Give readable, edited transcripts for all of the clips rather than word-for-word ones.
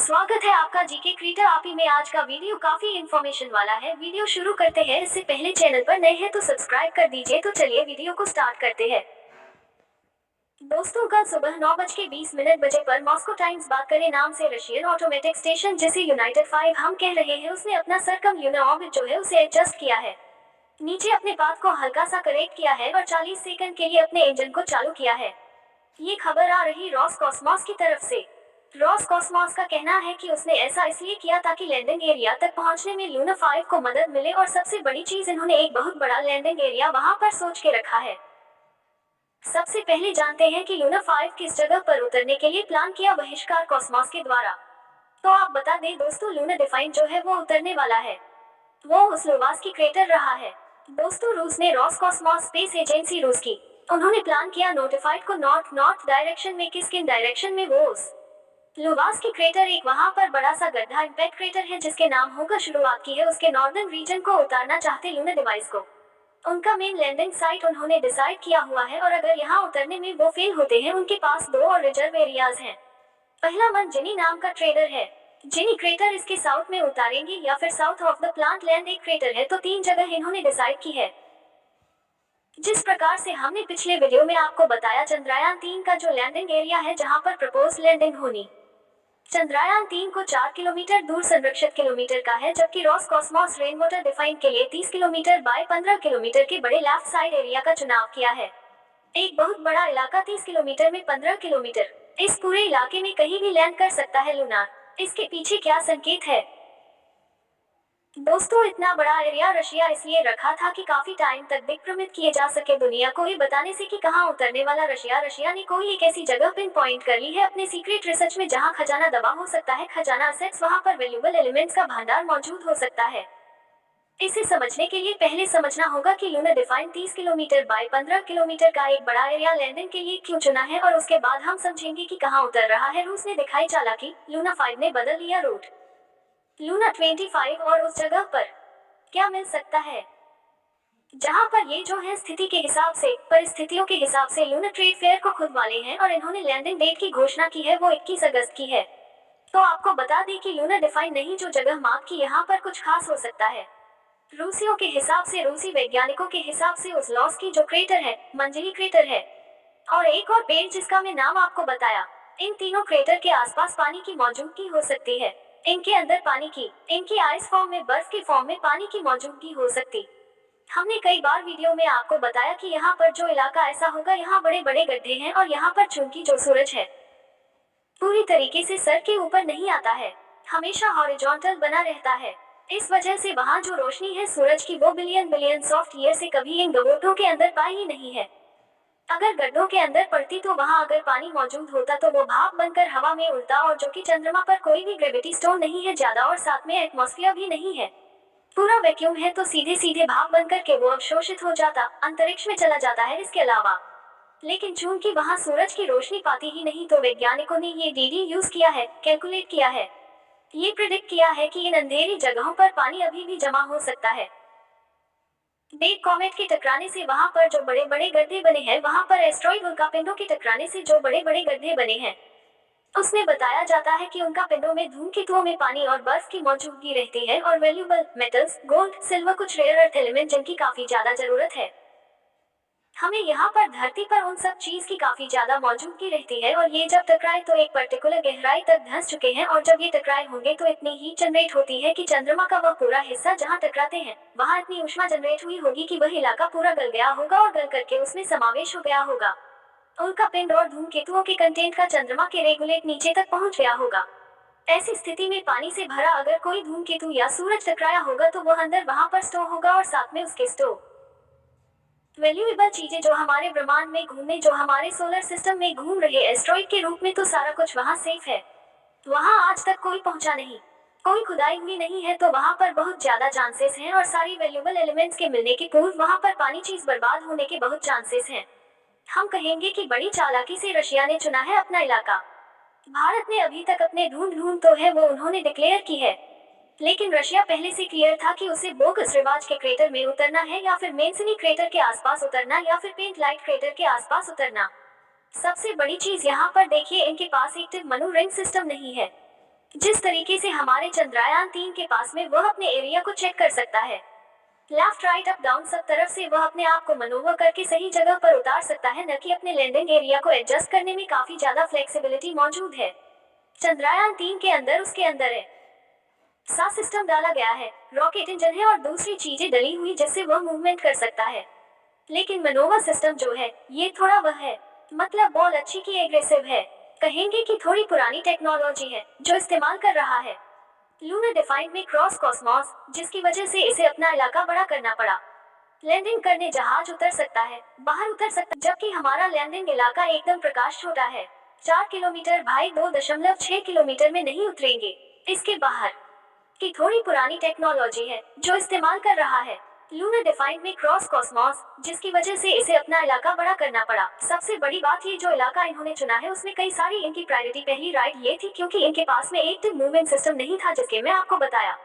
स्वागत है आपका जीके क्रिएटर आपी में। आज का वीडियो काफी इंफॉर्मेशन वाला है। वीडियो शुरू करते हैं। इससे पहले चैनल पर नए हैं तो सब्सक्राइब कर दीजिए। तो चलिए वीडियो को स्टार्ट करते हैं। दोस्तों, कल सुबह 9:20 बजे पर मॉस्को टाइम्स बात करें नाम से रशियन ऑटोमेटिक स्टेशन जिसे यूनाइटेड 5 हम कह रहे हैं, उसने अपना सर्कम ल्यूना ऑर्बिट जो है उसे एडजस्ट किया है। नीचे अपने पाथ को हल्का सा करेक्ट किया है और 40 सेकंड के लिए अपने इंजन को चालू किया है। ये खबर आ रही रॉसकॉस्मॉस की तरफ से। रॉसकॉस्मॉस का कहना है कि उसने ऐसा इसलिए किया ताकि लैंडिंग एरिया तक पहुंचने में लूना 5 को मदद मिले, और सबसे बड़ी चीज, इन्होंने एक बहुत बड़ा लैंडिंग एरिया वहां पर सोच के रखा है। सबसे पहले जानते हैं कि लूना 5 किस जगह पर उतरने के लिए प्लान किया बहिष्कार कॉस्मॉस के द्वारा। तो आप बता दें दोस्तों, लूना डिफाइन जो है वो उतरने वाला है, वो उस लोवास की क्रेटर रहा है। दोस्तों, रूस ने रॉसकॉस्मॉस स्पेस एजेंसी रूस की, उन्होंने प्लान किया नोटिफाइड को नॉर्थ नॉर्थ डायरेक्शन में, किन डायरेक्शन में, वो उस लोवास की क्रेटर एक वहां पर बड़ा सा गड्ढा इम्पैक्ट क्रेटर है जिसके नाम होगा शुरुआत की है, उसके नॉर्दर्न रीजन को उतारना चाहते लूना डिवाइस को। उनका मेन लैंडिंग साइट उन्होंने डिसाइड किया हुआ है, और अगर यहाँ उतरने में वो फेल होते हैं, उनके पास दो और रिजर्व एरियाज हैं। पहला मन जिनी नाम का ट्रेडर है। जिनी क्रेटर इसके साउथ में उतारेंगे, या फिर south of the plant land एक क्रेटर है, तो 3 जगह इन्होंने डिसाइड की है। जिस प्रकार से हमने पिछले वीडियो में आपको बताया, चंद्रयान 3 का जो लैंडिंग एरिया है जहां पर प्रपोज लैंडिंग होनी, चंद्रयान 3 को 4 किलोमीटर दूर संरक्षित किलोमीटर का है, जबकि रॉसकॉस्मॉस रेन वाटर डिफाइन के लिए 30 किलोमीटर बाय 15 किलोमीटर के बड़े लेफ्ट साइड एरिया का चुनाव किया है। एक बहुत बड़ा इलाका 30 किलोमीटर में 15 किलोमीटर, इस पूरे इलाके में कहीं भी लैंड कर सकता है लूनार। इसके पीछे क्या संकेत है? दोस्तों, इतना बड़ा एरिया रशिया इसलिए रखा था कि काफी टाइम तक दिग्भ्रमित किए जा सके दुनिया को ये बताने से कि कहां उतरने वाला रशिया ने कोई एक ऐसी जगह पिन पॉइंट कर ली है अपने सीक्रेट रिसर्च में जहां खजाना दबा हो सकता है, खजाना असेट्स, वहां पर वैल्यूएबल एलिमेंट्स का भंडार मौजूद हो सकता है। इसे समझने के लिए पहले समझना होगा कि Luna define 30 kilometre bye 15 kilometre का एक बड़ा एरिया लैंडिंग के लिए क्यों चुना है, और उसके बाद हम समझेंगे कि कहां उतर रहा है। रूस ने दिखाई चालाकी, लूना 5 ने बदल लिया रूट। लूना 25 और उस जगह पर क्या मिल सकता है जहां पर ये जो है स्थिति के हिसाब से, परिस्थितियों के हिसाब से लूना ट्रेड फेयर को खुद वाले हैं, और इन्होंने लैंडिंग डेट की घोषणा की है वो 21 अगस्त की है। तो आपको बता दें कि लूना डिफाइन नहीं जो जगह मार्क की, यहाँ पर कुछ खास हो सकता है। रूसियों के हिसाब से, रूसी वैज्ञानिकों के हिसाब से उस लॉस की जो क्रेटर है मंजली क्रेटर है, और एक और पेड़ जिसका मैं नाम आपको बताया। इन तीनों क्रेटर के आसपास पानी की मौजूदगी हो सकती है, इनके अंदर पानी की, इनकी आइस फॉर्म में, बर्फ की फॉर्म में पानी की मौजूदगी हो सकती। हमने कई बार वीडियो में आपको बताया कि यहाँ पर जो इलाका ऐसा होगा, यहाँ बड़े बड़े गड्ढे हैं, और यहाँ पर चूंकि जो सूरज है पूरी तरीके से सर के ऊपर नहीं आता है, हमेशा हॉरिजॉन्टल बना रहता है, इस वजह से वहाँ जो रोशनी है सूरज की वो बिलियन बिलियन सॉफ्ट ईयर से कभी इन गड्ढों के अंदर पाई ही नहीं है। अगर गड्ढों के अंदर पड़ती तो वहाँ अगर पानी मौजूद होता तो वो भाप बनकर हवा में उड़ता, और जो कि चंद्रमा पर कोई भी ग्रेविटी स्टोन नहीं है ज्यादा, और साथ में एटमॉस्फेयर भी नहीं है, पूरा वैक्यूम है, तो सीधे सीधे भाप बनकर के वो अवशोषित हो जाता, अंतरिक्ष में चला जाता है। इसके अलावा लेकिन चूंकि वहाँ सूरज की रोशनी पाती ही नहीं, तो वैज्ञानिकों ने ये डीडी यूज किया है, कैलकुलेट किया है, ये प्रिडिक्ट किया है कि इन अंधेरी जगहों पर पानी अभी भी जमा हो सकता है। बेग कॉमेट के टकराने से वहां पर जो बड़े बड़े गड्ढे बने हैं, वहां पर एस्ट्रॉइड उल्कापिंडों के टकराने से जो बड़े बड़े गड्ढे बने हैं, उसमें बताया जाता है कि उनका पिंडों में धूमकेतुओं में पानी और बर्फ की मौजूदगी रहती है, और वैल्यूएबल मेटल्स, गोल्ड, सिल्वर, कुछ रेयर अर्थ एलिमेंट जिनकी काफी ज्यादा जरूरत है। हमें यहाँ पर धरती पर उन सब चीज की काफी ज्यादा मौजूदगी रहती है, और ये जब टकराए तो एक पर्टिकुलर गहराई तक धंस चुके हैं, और जब ये टकराए होंगे तो इतनी हीट जनरेट होती है कि चंद्रमा का वह पूरा हिस्सा जहाँ टकराते हैं वहाँ इतनी ऊष्मा जनरेट हुई होगी कि वह इलाका पूरा गल गया होगा, और गल करके उसमें समावेश हो गया होगा। उनका पिंड और धूमकेतुओं के कंटेंट का चंद्रमा के रेगुलेट नीचे तक पहुंच गया होगा। ऐसी स्थिति में पानी से भरा अगर कोई धूमकेतु या सूरज टकराया होगा तो वह अंदर वहां पर स्टोर होगा, और साथ में उसके स्टोर वैल्यूएबल चीजें जो हमारे ब्रह्मांड में घूमने, जो हमारे सोलर सिस्टम में घूम रहे एस्ट्रॉइड के रूप में, तो सारा कुछ वहाँ सेफ है। वहाँ आज तक कोई पहुंचा नहीं, कोई खुदाई हुई नहीं है, तो वहाँ पर बहुत ज्यादा चांसेस हैं, और सारी वैल्यूएबल एलिमेंट्स के मिलने के पूर्व वहाँ पर पानी चीज बर्बाद होने के बहुत चांसेस हैं। हम कहेंगे कि बड़ी चालाकी से रशिया ने चुना है अपना इलाका। भारत ने अभी तक अपने ढूंढ तो है वो उन्होंने डिक्लेयर की है, लेकिन रशिया पहले से क्लियर था कि उसे बोगस रिवाज के क्रेटर में उतरना है, या फिर मेंसनी क्रेटर के आसपास उतरना, या फिर पेंट लाइट क्रेटर के आसपास उतरना। सबसे बड़ी चीज यहाँ पर देखिए, इनके पास एक्टिव मनु रिंग सिस्टम नहीं है। जिस तरीके से हमारे चंद्रयान 3 के पास में वह अपने एरिया को चेक कर सकता है, लेफ्ट राइट अप डाउन सब तरफ से वह अपने आप को मनोवर करके सही जगह पर उतार सकता है, न कि अपने लैंडिंग एरिया को एडजस्ट करने में काफी ज्यादा फ्लेक्सिबिलिटी मौजूद है। चंद्रयान 3 के अंदर उसके अंदर है सा सिस्टम डाला गया है, रॉकेट इंजन है और दूसरी चीजें डली हुई जिससे वह मूवमेंट कर सकता है। लेकिन मनोवर सिस्टम जो है ये थोड़ा वह है, मतलब बॉल अच्छी की एग्रेसिव है, कहेंगे कि थोड़ी पुरानी टेक्नोलॉजी है जो इस्तेमाल कर रहा है। लूना डिफाइंड में क्रॉस कॉस्मॉस, जिसकी वजह से इसे अपना इलाका बड़ा करना पड़ा। लैंडिंग करने जहाज उतर सकता है, बाहर उतर सकता, जबकि हमारा लैंडिंग इलाका एकदम प्रकाश छोटा है, 4 किलोमीटर भाई 2.6 किलोमीटर में नहीं उतरेंगे। इसके बाहर की थोड़ी पुरानी टेक्नोलॉजी है जो इस्तेमाल कर रहा है। लूना डिफाइंड में क्रॉस कॉस्मॉस, जिसकी वजह से इसे अपना इलाका बड़ा करना पड़ा। सबसे बड़ी बात ये जो इलाका इन्होंने चुना है उसमें कई सारी इनकी प्रायोरिटी पहली राइट ये थी क्योंकि इनके पास में एक्टिव मूवमेंट सिस्टम नहीं था जिसके मैं आपको बताया।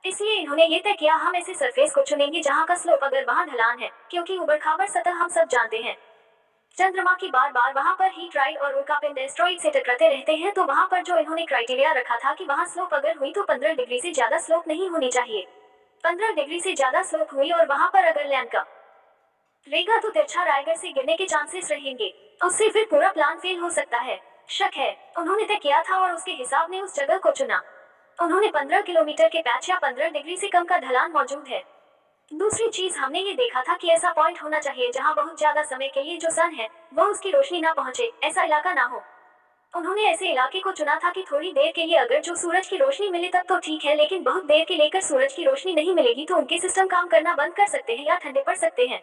इसलिए इन्होंने ये तय किया हम ऐसे सरफेस को चुनेंगे जहाँ का स्लोप अगर वहाँ ढलान है, क्योंकि उबड़ खाबड़ सतह हम सब जानते हैं। चंद्रमा की बार बार वहाँ पर हीट राइड और उल्कापिंड एस्ट्रॉइड से टकराते रहते हैं, तो वहाँ पर जो इन्होंने क्राइटेरिया रखा था कि वहाँ स्लोप अगर हुई तो 15 डिग्री से ज्यादा स्लोप नहीं होनी चाहिए। 15 डिग्री से ज्यादा स्लोप हुई और वहाँ पर अगर लैंड का रहेगा तो तिरछा रायगढ़ से गिरने के चांसेस रहेंगे, उससे फिर पूरा प्लान फेल हो सकता है। शक है, उन्होंने तय किया था और उसके हिसाब ने उस जगह को चुना। उन्होंने 15 किलोमीटर के पैच या 15 डिग्री से कम का ढलान मौजूद है। दूसरी चीज हमने ये देखा था कि ऐसा पॉइंट होना चाहिए जहाँ बहुत ज्यादा समय के लिए जो सन है वह उसकी रोशनी ना पहुँचे, ऐसा इलाका ना हो। उन्होंने ऐसे इलाके को चुना था कि थोड़ी देर के लिए अगर जो सूरज की रोशनी मिले तब तो ठीक है, लेकिन बहुत देर के लेकर सूरज की रोशनी नहीं मिलेगी तो उनके सिस्टम काम करना बंद कर सकते हैं या ठंडे पड़ सकते हैं,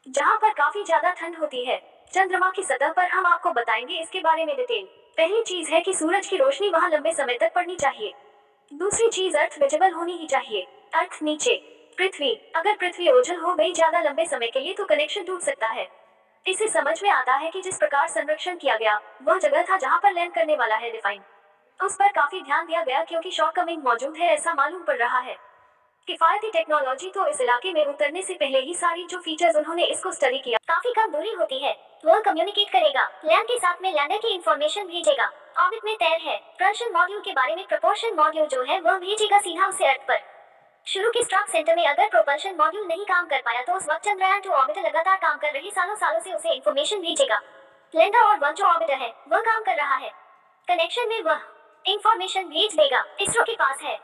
जहाँ पर काफी ज्यादा ठंड होती है। चंद्रमा की सतह पर हम आपको बताएंगे इसके बारे में डिटेल। पहली चीज है कि सूरज की रोशनी वहाँ लंबे समय तक पड़नी चाहिए। दूसरी चीज अर्थ विजिबल होनी ही चाहिए। अर्थ नीचे पृथ्वी, अगर पृथ्वी ओझल हो गई ज्यादा लंबे समय के लिए तो कनेक्शन टूट सकता है। इससे समझ में आता है कि जिस प्रकार संरक्षण किया गया वह जगह था जहाँ पर लैंड करने वाला है डिफाइन, उस पर काफी ध्यान दिया गया क्योंकि शॉर्टकमिंग मौजूद है ऐसा मालूम पड़ रहा है। किफायती टेक्नोलॉजी तो इस इलाके में उतरने से पहले ही सारी जो फीचर्स उन्होंने इसको स्टडी किया। काफी कम दूरी होती है, वह कम्युनिकेट करेगा, लैंड के साथ में लैंडर की इंफॉर्मेशन भेजेगा, ऑर्बिट में तैर है। प्रपल्शन मॉड्यूल के बारे में प्रपोर्शन मॉड्यूल जो है वह भेजेगा सीधा उसे अर्थ पर। शुरू के स्टॉक सेंटर में अगर प्रोपल्शन मॉड्यूल नहीं काम कर पाया तो उस वक्त चंद्रयान 2 ऑर्बिटर लगातार काम कर रही सालों सालों से उसे इंफॉर्मेशन भेजेगा। लैंडर और वह जो ऑर्बिटर है वह काम कर रहा है, कनेक्शन में वह इंफॉर्मेशन भेज देगा। इसरो के पास है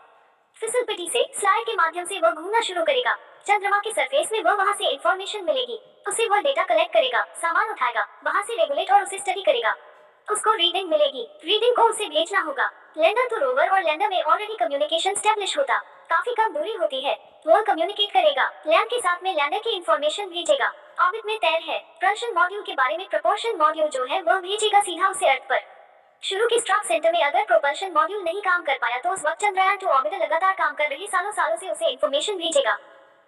फिसलपट्टी से स्लाइड के माध्यम से वह घूमना शुरू करेगा। चंद्रमा के सरफेस में वह वहां से इंफॉर्मेशन मिलेगी, उसे वह डेटा कलेक्ट करेगा, सामान उठाएगा, वहां से रेगुलेट और उसे स्टडी करेगा, उसको रीडिंग मिलेगी, रीडिंग को उसे भेजना होगा। लैंडर तो रोवर और लैंडर में ऑलरेडी कम्युनिकेशन स्टैब्लिश होता, काफी कम दूरी होती है, वह कम्युनिकेट करेगा, लैंड के साथ में लैंडर की इंफॉर्मेशन भेजेगा। ऑर्बिट में तैर है। प्रपल्शन मॉड्यूल के बारे में प्रपोर्शन मॉड्यूल जो है वह भेजेगा सीधा उसे अर्थ पर। शुरू के स्टॉक सेंटर में अगर प्रोपल्शन मॉड्यूल नहीं काम कर पाया तो उस वक्त चंद्रयान 2 ऑर्बिटर लगातार काम कर रही सालों सालों से उसे इंफॉर्मेशन भेजेगा।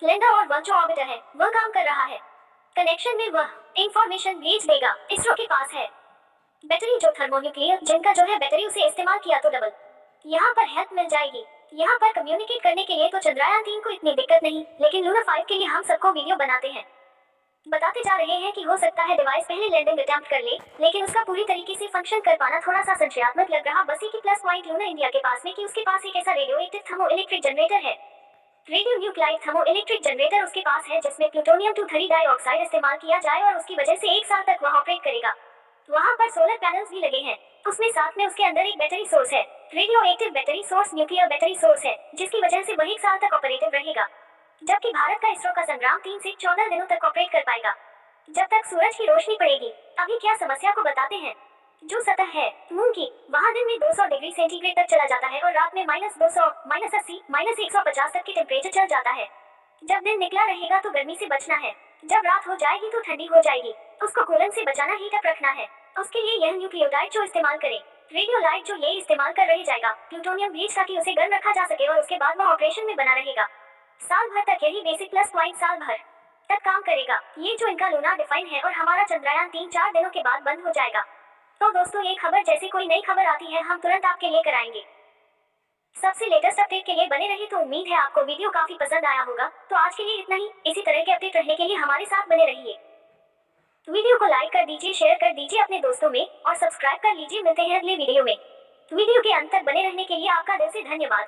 लैंडर और वह जो ऑर्बिटर है वह काम कर रहा है, कनेक्शन में वह इंफॉर्मेशन भेज देगा। इसरो के पास है बैटरी जो थर्मोन्यूक्लियर, जिनका जो है बैटरी उसे इस्तेमाल किया तो डबल यहाँ पर हेल्प मिल जाएगी। यहाँ पर कम्युनिकेट करने के लिए तो चंद्रयान 3 को इतनी दिक्कत नहीं, लेकिन लूना 5 के लिए हम सबको वीडियो बनाते हैं, बताते जा रहे हैं कि हो सकता है डिवाइस पहले लैंडिंग अटेम्प्ट कर ले, लेकिन उसका पूरी तरीके से फंक्शन कर पाना थोड़ा सा संशयात्मक लग रहा। बस की प्लस पॉइंट लूना इंडिया के पास में कि उसके पास एक ऐसा radioactive thermoelectric generator है, radionuclide thermoelectric generator उसके पास है जिसमें प्लूटोनियम-230 डाइऑक्साइड इस्तेमाल किया जाए और उसकी वजह से 1 साल तक वह ऑपरेट करेगा। वहाँ पर सोलर पैनल्स भी लगे हैं, उसमें साथ में उसके अंदर एक बैटरी सोर्स है, radio active battery source nuclear battery source है, जिसकी वजह से वह 1 साल तक ऑपरेटिव रहेगा। जबकि भारत का इसरो का संग्राम 3 से 14 दिनों तक ऑपरेट कर पाएगा, जब तक सूरज की रोशनी पड़ेगी। अभी क्या समस्या को बताते हैं। जो सतह है मून की, वहाँ दिन में 200 डिग्री सेंटीग्रेड तक चला जाता है और रात में -200, -80, -150 तक की टेम्परेचर चल जाता है। जब दिन निकला रहेगा तो गर्मी से बचना है, जब रात हो जाएगी तो ठंडी हो जाएगी, उसको कूलन से बचाना, हीट अप रखना है। उसके लिए यह न्यूक्लियोटाइड जो इस्तेमाल करें, रेडियो लाइट जो ये इस्तेमाल कर रह जाएगा, प्लूटोनियम भेज ताकि उसे गर्म रखा जा सके और उसके बाद वह ऑपरेशन में बना रहेगा। साल भर तक यही बेसिक प्लस पॉइंट साल भर तक काम करेगा। ये जो इनका लूना डिफाइन है और हमारा चंद्रयान 3-4 दिनों के बाद बंद हो जाएगा। तो दोस्तों ये खबर जैसे कोई नई खबर आती है हम तुरंत आपके लिए कराएंगे। सबसे लेटेस्ट अपडेट के लिए बने रहिए। तो उम्मीद है आपको वीडियो काफी पसंद आया होगा। तो आज के लिए इतना ही, इसी तरह के अपडेट रहने के लिए हमारे साथ बने रहिए। वीडियो को लाइक कर दीजिए, शेयर कर दीजिए अपने दोस्तों में और सब्सक्राइब कर लीजिए। मिलते हैं अगले वीडियो में। वीडियो के अंत तक बने रहने के लिए आपका दिल से धन्यवाद।